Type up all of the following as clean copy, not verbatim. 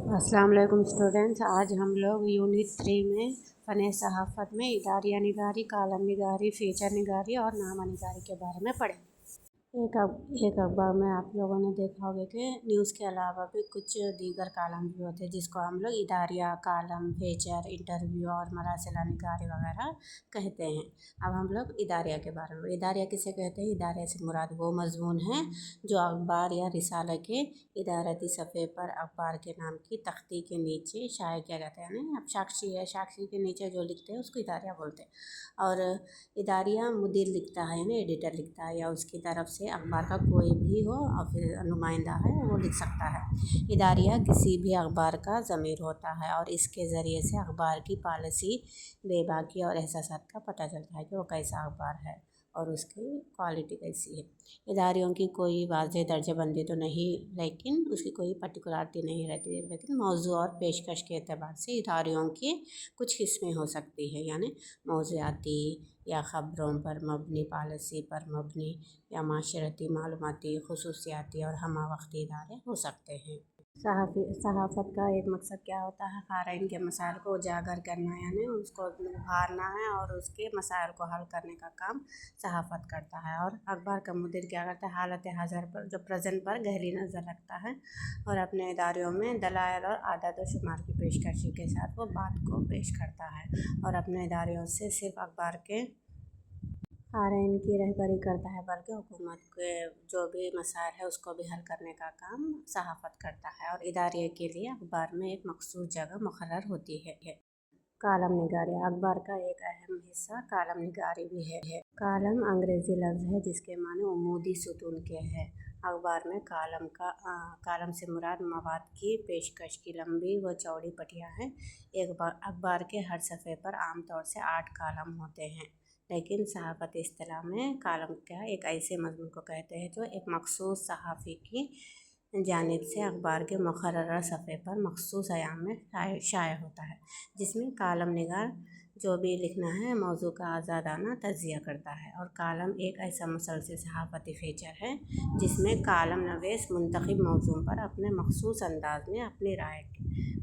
अस्सलाम वालेकुम स्टूडेंट्स। आज हम लोग यूनिट 3 में फ़न सहाफ़त में इदारिया निगारी, कालम निगारी, फ़ीचर निगारी और नामा निगारी के बारे में पढ़ें। एक अखबार में आप लोगों ने देखा होगा कि न्यूज़ के अलावा भी कुछ दीगर कालम भी होते हैं जिसको हम लोग इदारिया, कालम, फीचर, इंटरव्यू और मरासिला निगारी वगैरह कहते हैं। अब हम लोग इदारिया के बारे में। इदारिया किसे कहते हैं? इदारिया से मुराद वो मज़मून है जो अखबार या रिसाला के इदारती सफ़े पर अखबार के नाम की तख्ती के नीचे शाये किया जाता है। यानी अब साक्षी है, साक्षी के नीचे जो लिखते हैं उसको इदारिया बोलते हैं। और इदारिया मुदीर लिखता है यानी एडिटर लिखता है, या उसकी तरफ से अखबार का कोई भी हो और फिर नुमाइंदा है वो लिख सकता है। इदारिया किसी भी अखबार का ज़मीर होता है और इसके ज़रिए से अखबार की पॉलिसी, बेबाकी और एहसासात का पता चलता है कि वो कैसा अखबार है और उसकी क्वालिटी कैसी है। इदारियों की कोई वाज़ेह दर्जाबंदी तो नहीं, लेकिन उसकी कोई पर्टिकुलरिटी नहीं रहती है, लेकिन मौज़ू और पेशकश के एतबार से इदारियों की कुछ किस्में हो सकती है। यानी मौज़ूआती या ख़बरों पर मबनी, पॉलिसी पर मबनी, या माशरती, मालूमाती, खुसूसियाती और हमावक्ती इदारे हो सकते हैं। सहाफ़त का एक मकसद क्या होता है? क़ारीन के मसाइल को उजागर करना, यानी उसको उभारना है और उसके मसाइल को हल करने का काम सहाफ़त करता है। और अखबार का मुदीर क्या करता है? हालत हाज़िर पर, जो प्रेजेंट पर गहरी नज़र रखता है और अपने इदारों में दलाइल और आदत व शुमार की पेशकशी के साथ वो बात को पेश करता है और अपने इदारों से सिर्फ अखबार के क़ारीन की रहबरी करता है, बल्कि हुकूमत के जो भी मसाइल है उसको भी हल करने का काम सहाफ़त करता है। और इदारे के लिए अखबार में एक मख़सूस जगह मुक़र्रर होती है। कालम निगारी अखबार का एक अहम हिस्सा कालम निगारी भी है। कालम अंग्रेज़ी लफ्ज़ है जिसके माने उमूदी सुतून के हैं। अखबार में कालम से मुराद मवाद की पेशकश की लंबी व चौड़ी पट्टियाँ हैं। एक अखबार के हर सफ़े पर आमतौर से 8 कालम होते हैं, लेकिन सहाफ़ती इस्तिलाह में कालम क्या एक ऐसे मज़मून को कहते हैं जो एक मख़सूस सहाफ़ी की जानिब से अखबार के मुक़र्ररा सफ़े पर मख़सूस अयाम में शाये होता है, जिसमें कालम निगार जो भी लिखना है मौज़ू का आज़ादाना तज्ज़िया करता है। और कालम एक ऐसा मुसलसल सहाफ़ती फ़ीचर है जिसमें कालम नवीस मुंतखब मौज़ू पर अपने मख़सूस अंदाज़ में अपनी राय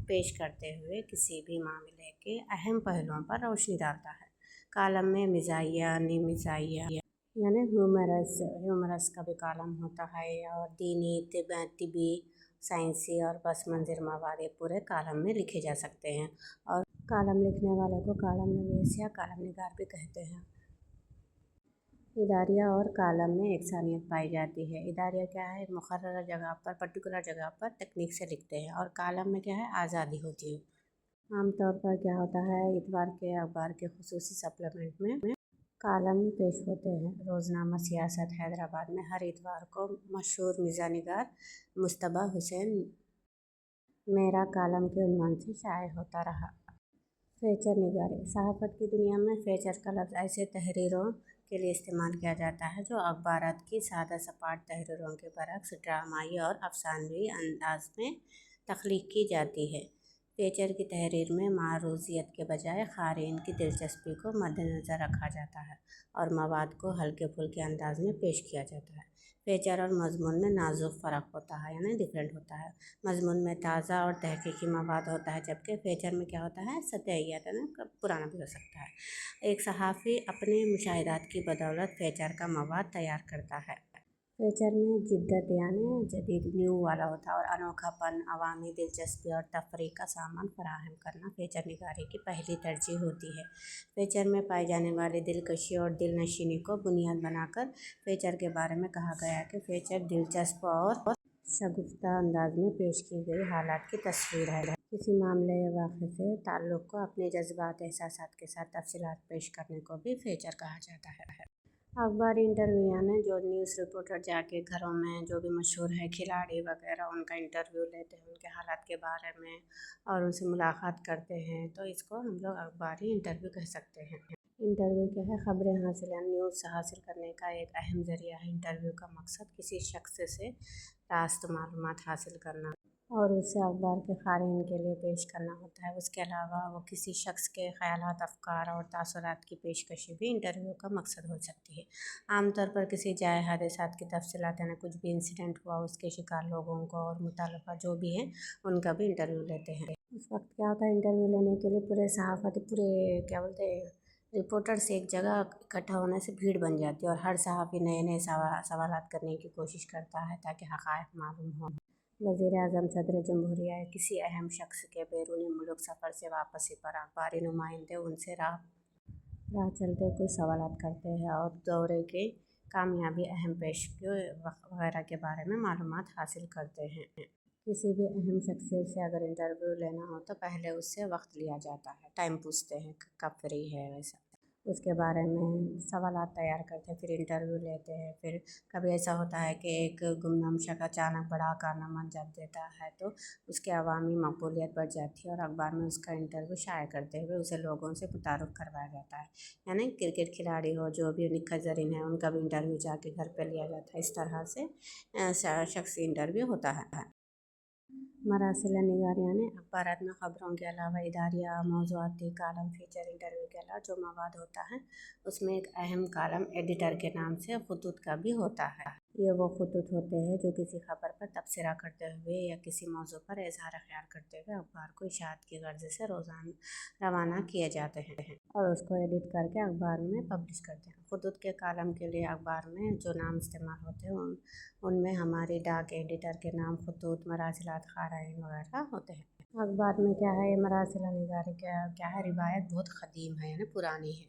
पेश करते हुए किसी भी मामले के अहम पहलुओं पर रोशनी डालता है। कालम में मिज़ाहिया, निमिज़ाहिया यानी ह्यूमरस का भी कालम होता है, और दीनी, तिबी, साइंसी और पस मंज़र मवाद पूरे कालम में लिखे जा सकते हैं। और कालम लिखने वाले को कालम नवीस या कालम निगार भी कहते हैं। इदारिया और कालम में एकसानियत पाई जाती है। इदारिया क्या है? एक मुक़र्रर जगह पर, पर्टिकुलर जगह पर तकनीक से लिखते हैं, और कालम में क्या है? आज़ादी होती है। आमतौर पर क्या होता है? इतवार के अखबार के खुसूसी सप्लीमेंट में कालम पेश होते हैं। रोज़नामा सियासत हैदराबाद में हर इतवार को मशहूर मिज़ा निगार मुश्तबा हुसैन मेरा कालम के उन्वान से शाये होता रहा। फ़ीचर निगारी सहाफ़त की दुनिया में फ़ीचर का लफ्ज़ ऐसे तहरीरों के लिए इस्तेमाल किया जाता है जो अखबारात की सादा सपाट तहरीरों के बरक्स ड्रामाई और अफ़सानवी अंदाज़ में तख्लीक़ की जाती है। फ़ीचर की तहरीर में मारूज़ियत के बजाय क़ारीन की दिलचस्पी को मद्देनज़र रखा जाता है और मवाद को हल्के फुल्के अंदाज़ में पेश किया जाता है। फ़ीचर और मज़मून में नाजुक फ़र्क होता है, यानी डिफरेंट होता है। मज़मून में ताज़ा और तहक़ीक़ी मवाद होता है, जबकि फ़ीचर में क्या होता है? सतहियत, पुराना भी हो सकता है। एक सहाफ़ी अपने मुशाहिदात की बदौलत फ़ीचर का मवाद तैयार करता है। फ़ीचर में जिद्दत यानी जदीद न्यू वाला होता है, और अनोखापन, अवामी दिलचस्पी और तफरीह का सामान फराहम करना फ़ीचर निगारी की पहली तरजीह होती है। फ़ीचर में पाई जाने वाली दिलकशी और दिलनशीनी को बुनियाद बनाकर फ़ीचर के बारे में कहा गया कि फ़ीचर दिलचस्प और शगुफ्ता अंदाज में पेश की गई हालात की तस्वीर है। किसी मामले या वाक़े से ताल्लुक़ को अपने जज्बात, एहसासात के साथ तफ़सीलात पेश करने को भी फ़ीचर कहा जाता है। अखबारी इंटरव्यू यानी जो न्यूज़ रिपोर्टर जाके घरों में जो भी मशहूर है खिलाड़ी वगैरह उनका इंटरव्यू लेते हैं, उनके हालात के बारे में और उनसे मुलाकात करते हैं, तो इसको हम लोग अखबारी इंटरव्यू कह सकते हैं। इंटरव्यू क्या है? ख़बरें हासिल या न्यूज़ हासिल करने का एक अहम ज़रिया है। इंटरव्यू का मकसद किसी शख्स से रास्त मालूमात हासिल करना اور اسے اخبار کے قارئین کے لیے پیش کرنا ہوتا ہے۔ اس کے علاوہ وہ کسی شخص کے خیالات، افکار اور تاثرات کی پیشکشی بھی انٹرویو کا مقصد ہو سکتی ہے۔ عام طور پر کسی جائے حادثات کی تفصیلات، یعنی کچھ بھی انسیڈنٹ ہوا، اس کے شکار لوگوں کو اور متعلقہ جو بھی ہیں ان کا بھی انٹرویو لیتے ہیں۔ اس وقت کیا ہوتا ہے، انٹرویو لینے کے لیے پورے کیا بولتے ہیں رپورٹرز ایک جگہ اکٹھا ہونے سے بھیڑ بن جاتی ہے، اور ہر صحافی نئے نئے سوالات کرنے کی کوشش کرتا ہے تاکہ حقائق معلوم ہوں۔ وزیر اعظم، صدر جمہوریہ یا کسی اہم شخص کے بیرون ملک سفر سے واپسی پر اخباری نمائندے ان سے راہ چلتے کچھ سوالات کرتے ہیں اور دورے کی کامیابی، اہم پیشگی وغیرہ کے بارے میں معلومات حاصل کرتے ہیں۔ کسی بھی اہم شخصیت سے اگر انٹرویو لینا ہو تو پہلے اس سے وقت لیا جاتا ہے، ٹائم پوچھتے ہیں کب فری ہے، ویسا اس کے بارے میں سوالات تیار کرتے ہیں، پھر انٹرویو لیتے ہیں۔ پھر کبھی ایسا ہوتا ہے کہ ایک گمنام شخص اچانک بڑا کارنامہ انجام دیتا ہے تو اس کی عوامی مقبولیت بڑھ جاتی ہے، اور اخبار میں اس کا انٹرویو شائع کرتے ہوئے اسے لوگوں سے متعارف کروایا جاتا ہے۔ یعنی کرکٹ کھلاڑی ہو، جو بھی نکھت زرین ہے، ان کا بھی انٹرویو جا کے گھر پہ لیا جاتا ہے۔ اس طرح سے شخصی انٹرویو ہوتا ہے۔ مراسلہ نگاری، یعنی اخبارات میں خبروں کے علاوہ اداریہ، موضوعاتی کالم، فیچر انٹرویو کے علاوہ جو مواد ہوتا ہے اس میں ایک اہم کالم ایڈیٹر کے نام سے خطوط کا بھی ہوتا ہے۔ یہ وہ خطوط ہوتے ہیں جو کسی خبر پر تبصرہ کرتے ہوئے یا کسی موضوع پر اظہار خیال کرتے ہوئے اخبار کو اشاعت کی غرض سے روانہ کیے جاتے ہیں اور اس کو ایڈٹ کر کے اخبار میں پبلش کرتے ہیں۔ خطوط کے کالم کے لیے اخبار میں جو نام استعمال ہوتے ہیں ان میں ہماری ڈاک ایڈیٹر کے نام، خطوط، مراسلات قارئین وغیرہ ہوتے ہیں۔ اخبار میں کیا ہے، یہ مراسلہ نگاری کیا ہے، روایت بہت قدیم ہے، یعنی پرانی ہے۔